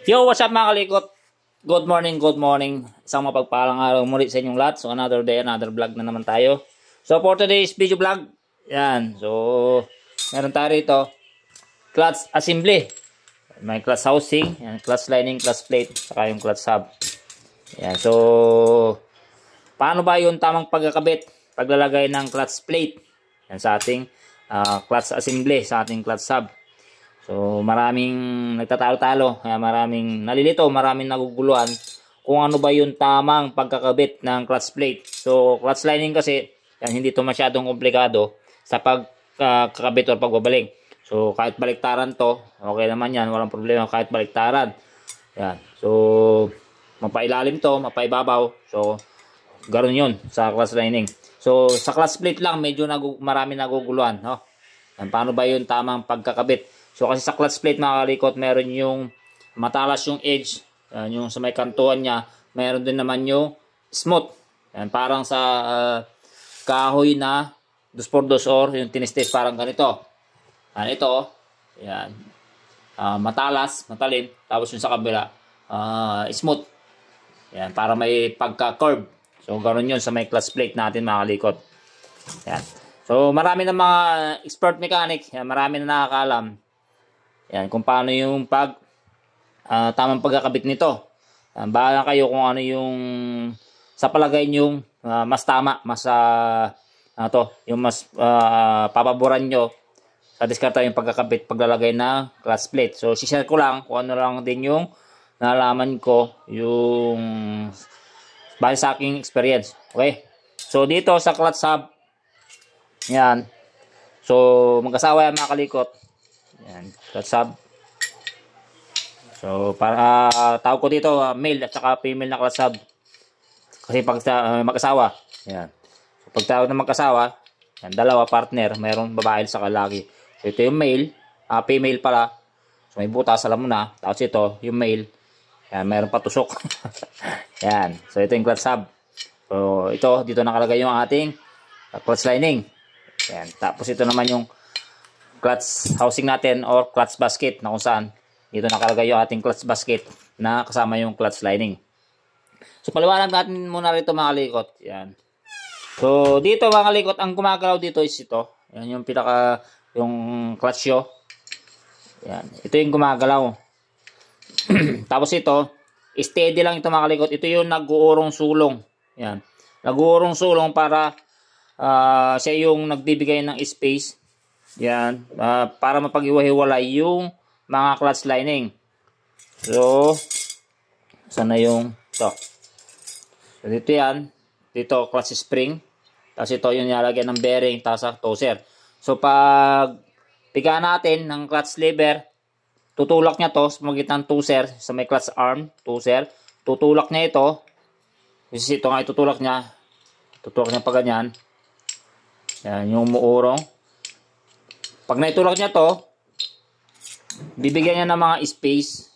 Yo, what's up mga kalikot? Good morning. Isang mapagpalang araw muli sa inyong lahat. So, another day, another vlog na naman tayo. So, for today's video vlog, yan. So, meron tayo rito, clutch assembly. May clutch housing, yan, clutch lining, clutch plate, saka yung clutch hub. Yan. So, paano ba yung tamang pagkakabit, paglalagay ng clutch plate? Yan sa ating clutch assembly, sa ating clutch hub. So, maraming nagtatalo-talo, maraming nalilito, maraming naguguluhan kung ano ba yung tamang pagkakabit ng clutch plate. So, clutch lining kasi, yan, hindi to masyadong komplikado sa pagkakabit o pagbabaling. So, kahit baliktaran to, okay naman yan, walang problema kahit baliktaran. Yan. So, mapailalim to, mapaibabaw. So, ganoon yun sa clutch lining. So, sa clutch plate lang, medyo marami naguguluhan. No? Yan, paano ba yung tamang pagkakabit? So kasi sa clutch plate mga kalikot, meron yung matalas yung edge, yung sa may kantuan niya, meron din naman yung smooth. Yan, parang sa kahoy na 2x2 or yung tinistis parang ganito. Yan, ito, yan, matalas, matalim, tapos yung sa kabila, smooth. Yan, para may pagka-curve. So ganoon yun sa may clutch plate natin mga kalikot. Yan. So marami na mga expert mechanic, yan, marami na nakakaalam. Yan, kung paano yung tamang pagkakabit nito. Bahala kayo kung ano yung sa palagay nyo mas tama, mas yung mas papaboran nyo sa diskarte yung pagkakabit, paglalagay na clutch plate. So, share ko lang kung ano lang din yung nalaman ko, yung base sa aking experience. Okay? So, dito sa clutch hub, yan. So, mag-asawa yan mga kalikot. Yan, clutch hub. So, para tawag ko dito, male at saka female na clutch hub. Kasi pag mag-asawa, yan. So, pag tawag na mag-asawa, yan, dalawa partner, mayroong babae sa lalaki. So, ito yung male, female pala. So, may butas, alam mo na. Tapos ito, yung male, yan, mayroong patusok. Yan. So, ito yung clutch hub. So, ito, dito nakalagay yung ating clutch lining. Yan. Tapos ito naman yung clutch housing natin or clutch basket na kung saan dito nakalagay yung ating clutch basket na kasama yung clutch lining. So paliwanag natin muna rito mga kalikot. Yan. So dito mga kalikot, ang gumagalaw dito is ito. Yan yung pinaka yung clutch yo. Yan. Ito yung gumagalaw. Tapos ito, steady lang ito mga kalikot. Ito yung nag-uurong sulong. Yan. Nag-uurong sulong para siya yung nagbibigay ng space. Yan, para mapag-iwa-hiwalay yung mga clutch lining. So, sana yung ito. So, dito yan. Dito, clutch spring. Tapos ito yung nilalagyan ng bearing, tapos sa toser. So, pag piga natin ng clutch lever, tutulak niya to sa magitan toser, sa may clutch arm, toser. Tutulak niya ito. Kasi ito nga itutulak niya. Tutulak niya pa ganyan. Yan, yung umuurong. Pag naitulak niya to, bibigyan niya ng mga space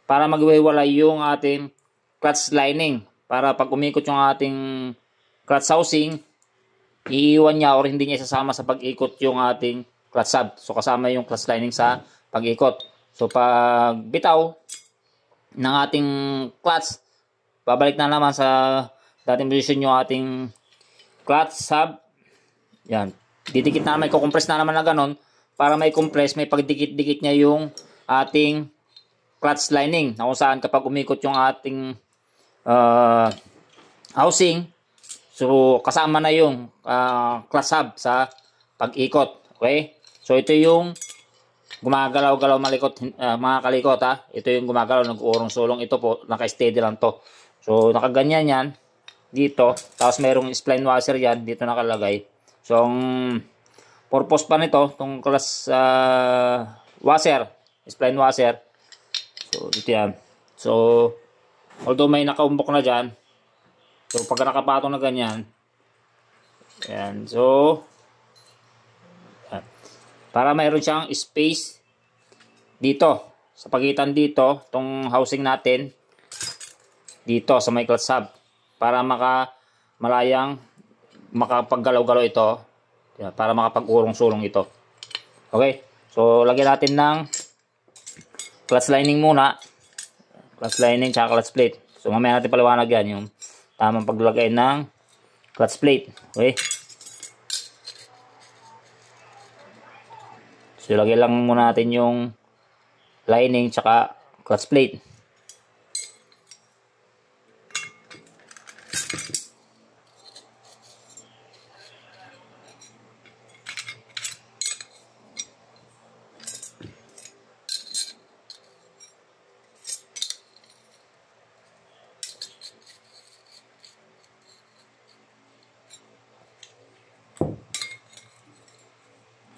para maghiwalay yung ating clutch lining. Para pag umikot yung ating clutch housing, iiwan niya or hindi niya isasama sa pag-ikot yung ating clutch hub. So kasama yung clutch lining sa pag-ikot. So pag bitaw ng ating clutch, babalik na naman sa dating position yung ating clutch hub. Yan. Didikit na naman, i-compress na naman na ganon para may compress, may pagdikit-dikit niya yung ating clutch lining na kung saan kapag umikot yung ating housing, so kasama na yung clutch hub sa pag-ikot. Okay? So ito yung gumagalaw-galaw mga kalikot ha. Ito yung gumagalaw, nag-uurong sulong. Ito po, naka-steady lang to. So nakaganyan yan dito. Tapos mayroong spline washer yan, dito nakalagay. So, ang purpose pa nito, itong clutch washer, spline washer. So, dito yan. So, although may nakaumbok na dyan, so, pag nakapatong na ganyan, yan. So, yan. Para mayroon siyang space dito, sa pagitan dito, itong housing natin, dito sa may clutch hub, para malayang makapaggalaw-galaw ito, para makapag-urong-sulong ito. Okay? So, lagyan natin ng clutch lining muna. Clutch lining tsaka clutch plate. So mamaya natin paliwanag yan, yung tamang paglagay ng clutch plate. Okay? So ilagay lang muna natin yung lining tsaka clutch plate.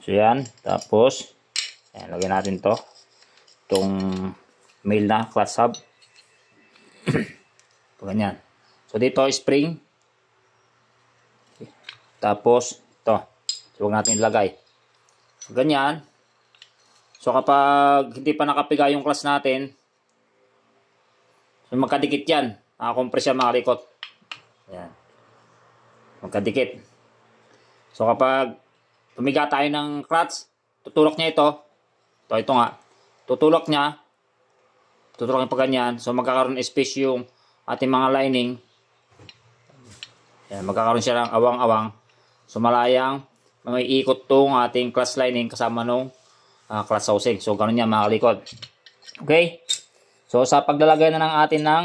So yan, tapos ayan, lagyan natin to itong male na clutch hub. Ganyan. So dito spring, tapos ito, so huwag natin ilagay ganyan. So kapag hindi pa nakapiga yung clutch natin, so magkadikit yan, nakakompress yan mga likot. Ayan, magkadikit. So kapag tumiga tayo ng clutch, tutulok niya ito nga, tutulok niya pa ganyan. So magkakaroon space yung ating mga lining. Ayan, magkakaroon siya ng awang-awang. So malayang may ikot tong ating clutch lining kasama nung clutch housing. So ganun yan mga kalikod. Okay, so sa paglalagay na ng atin ng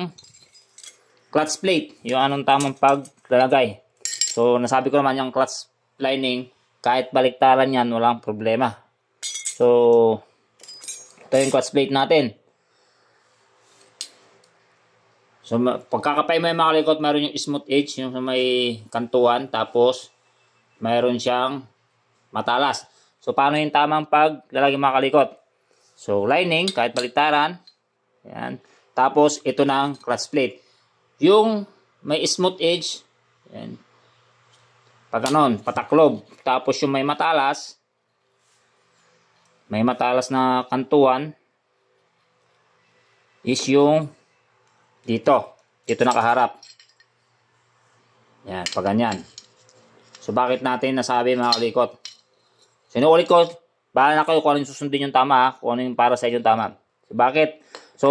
clutch plate, yung anong tamang paglalagay. So nasabi ko naman yung clutch lining, kahit baliktaran yan, walang problema. So, ito yung clutch plate natin. So, pagkakapay mo yung mga likot, mayroon yung smooth edge, yung may kantuan, tapos mayroon siyang matalas. So, paano yung tamang paglalagay mga kalikot? So, lining, kahit baliktaran. Yan. Tapos, ito ng clutch plate. Yung may smooth edge, yan. Pag ganon, pataklob. Tapos yung may matalas na kantuan is yung dito nakaharap. Yan, pag ganyan. So bakit natin nasabi mga kalikot? Sinuulit ko, bahala na kayo kung ano yung susundin yung tama, kung ano yung para sa inyo yung tama. So bakit? So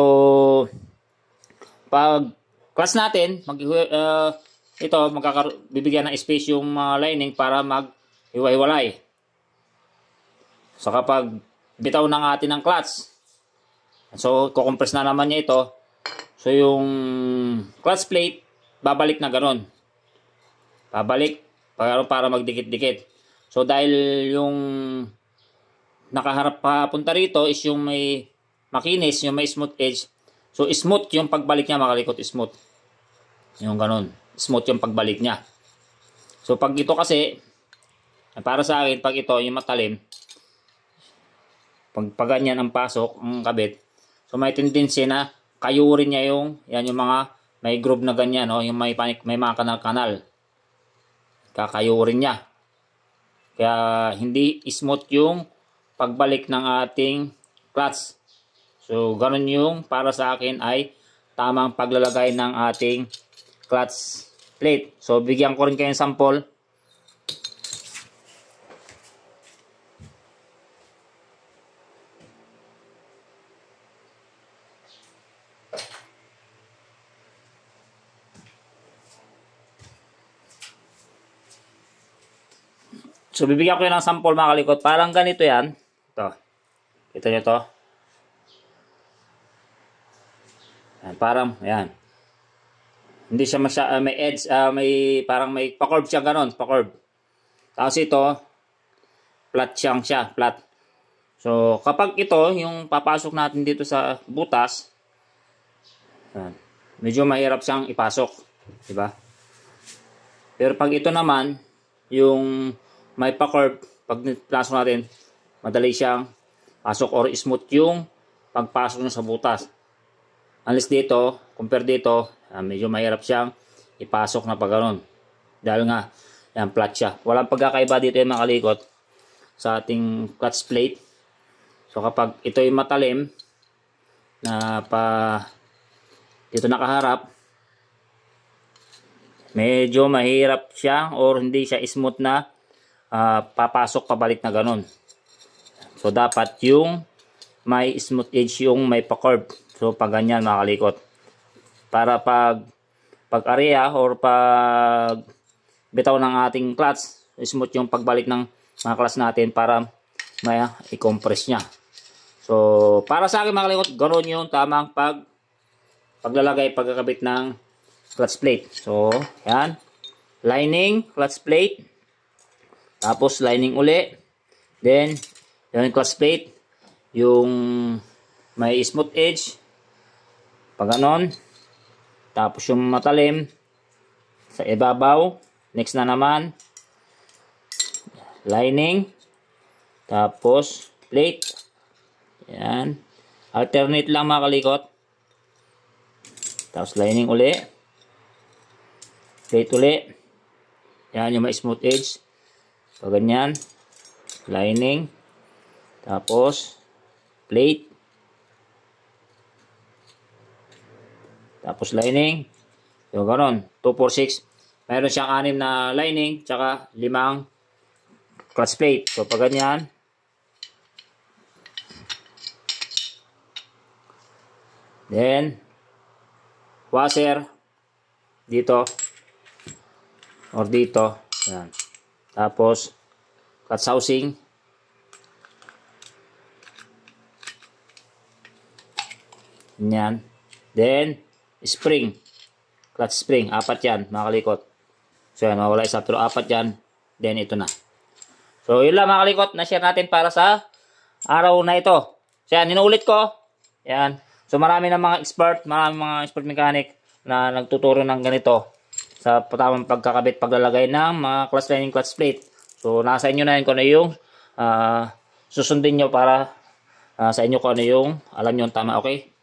pag clutch natin, ito, bibigyan ng space yung lining para mag-hiwa-hiwalay. So kapag bitaw ng atin ng clutch, so kukompress na naman niya ito. So yung clutch plate, babalik na ganon. Babalik para magdikit-dikit. So dahil yung nakaharap papunta rito is yung may makinis, yung may smooth edge. So smooth yung pagbalik niya mga kalikot, smooth. Yung ganon. Smooth yung pagbalik niya. So pag ito kasi, para sa akin, pag ito yung matalim, pag ganyan ang pasok, ang kabit, so may tendency na kayurin niya yung mga may groove na ganyan, no? Yung may mga kanal-kanal. Kakayurin niya. Kaya hindi smooth yung pagbalik ng ating clutch. So ganun yung para sa akin ay tamang paglalagay ng ating clutch plate. So bigyan ko rin kayo ng sample. So bibigyan ko kayo ng sample mga kalikot. Parang ganito yan. Ito. Kita nyo to. Yan, parang yan. Hindi siya may edge, parang may pa-curve siya ganon, pa-curve. Tapos ito, flat siya, flat. So, kapag ito, yung papasok natin dito sa butas, medyo mahirap siyang ipasok, di ba? Pero pag ito naman, yung may pa-curve, pag pasok natin, madali siyang pasok or smooth yung pagpasok niya sa butas. Unless dito, compare dito, medyo mahirap siyang ipasok na pag ganun. Dahil nga, yan, flat siya. Walang pagkakaiba dito yung mga kalikot sa ating clutch plate. So kapag ito yung matalim, na dito nakaharap, medyo mahirap siya or hindi siya smooth na papasok pabalik na ganun. So dapat yung may smooth edge yung may pa-curve. So pag ganyan mga kalikot. Para pag-area or pag bitaw ng ating clutch, smooth yung pagbalik ng mga clutch natin para may i-compress niya. So para sa akin mga kalikot, ganoon yung tamang paglalagay, pagkakabit ng clutch plate. So yan, lining, clutch plate, tapos lining uli, then yung clutch plate, yung may smooth edge, pag ganon, tapos yung matalim sa ibabaw, next na naman lining, tapos plate, yan, alternate lang mga kalikot, tapos lining uli, plate uli, yan yung may smooth edge, pag ganyan, lining, tapos plate, tapos lining, yung ganon, 2, 4, 6, mayroon siyang 6 na lining, tsaka 5 clutch plate. So pag ganyan, then washer dito or dito, yan, tapos clutch housing, yan, then spring, clutch spring, 4 yan mga kalikot. So yan, mawala isa, pero 4 yan, then ito na. So yun lang mga kalikot, na-share natin para sa araw na ito. So yan, inuulit ko, yan. So marami ng mga expert mechanic na nagtuturo ng ganito sa tamang pagkakabit, paglalagay ng mga clutch lining, clutch plate. So nasa inyo na yun kung ano yung susundin nyo para sa inyo kung ano yung alam nyo tama, okay?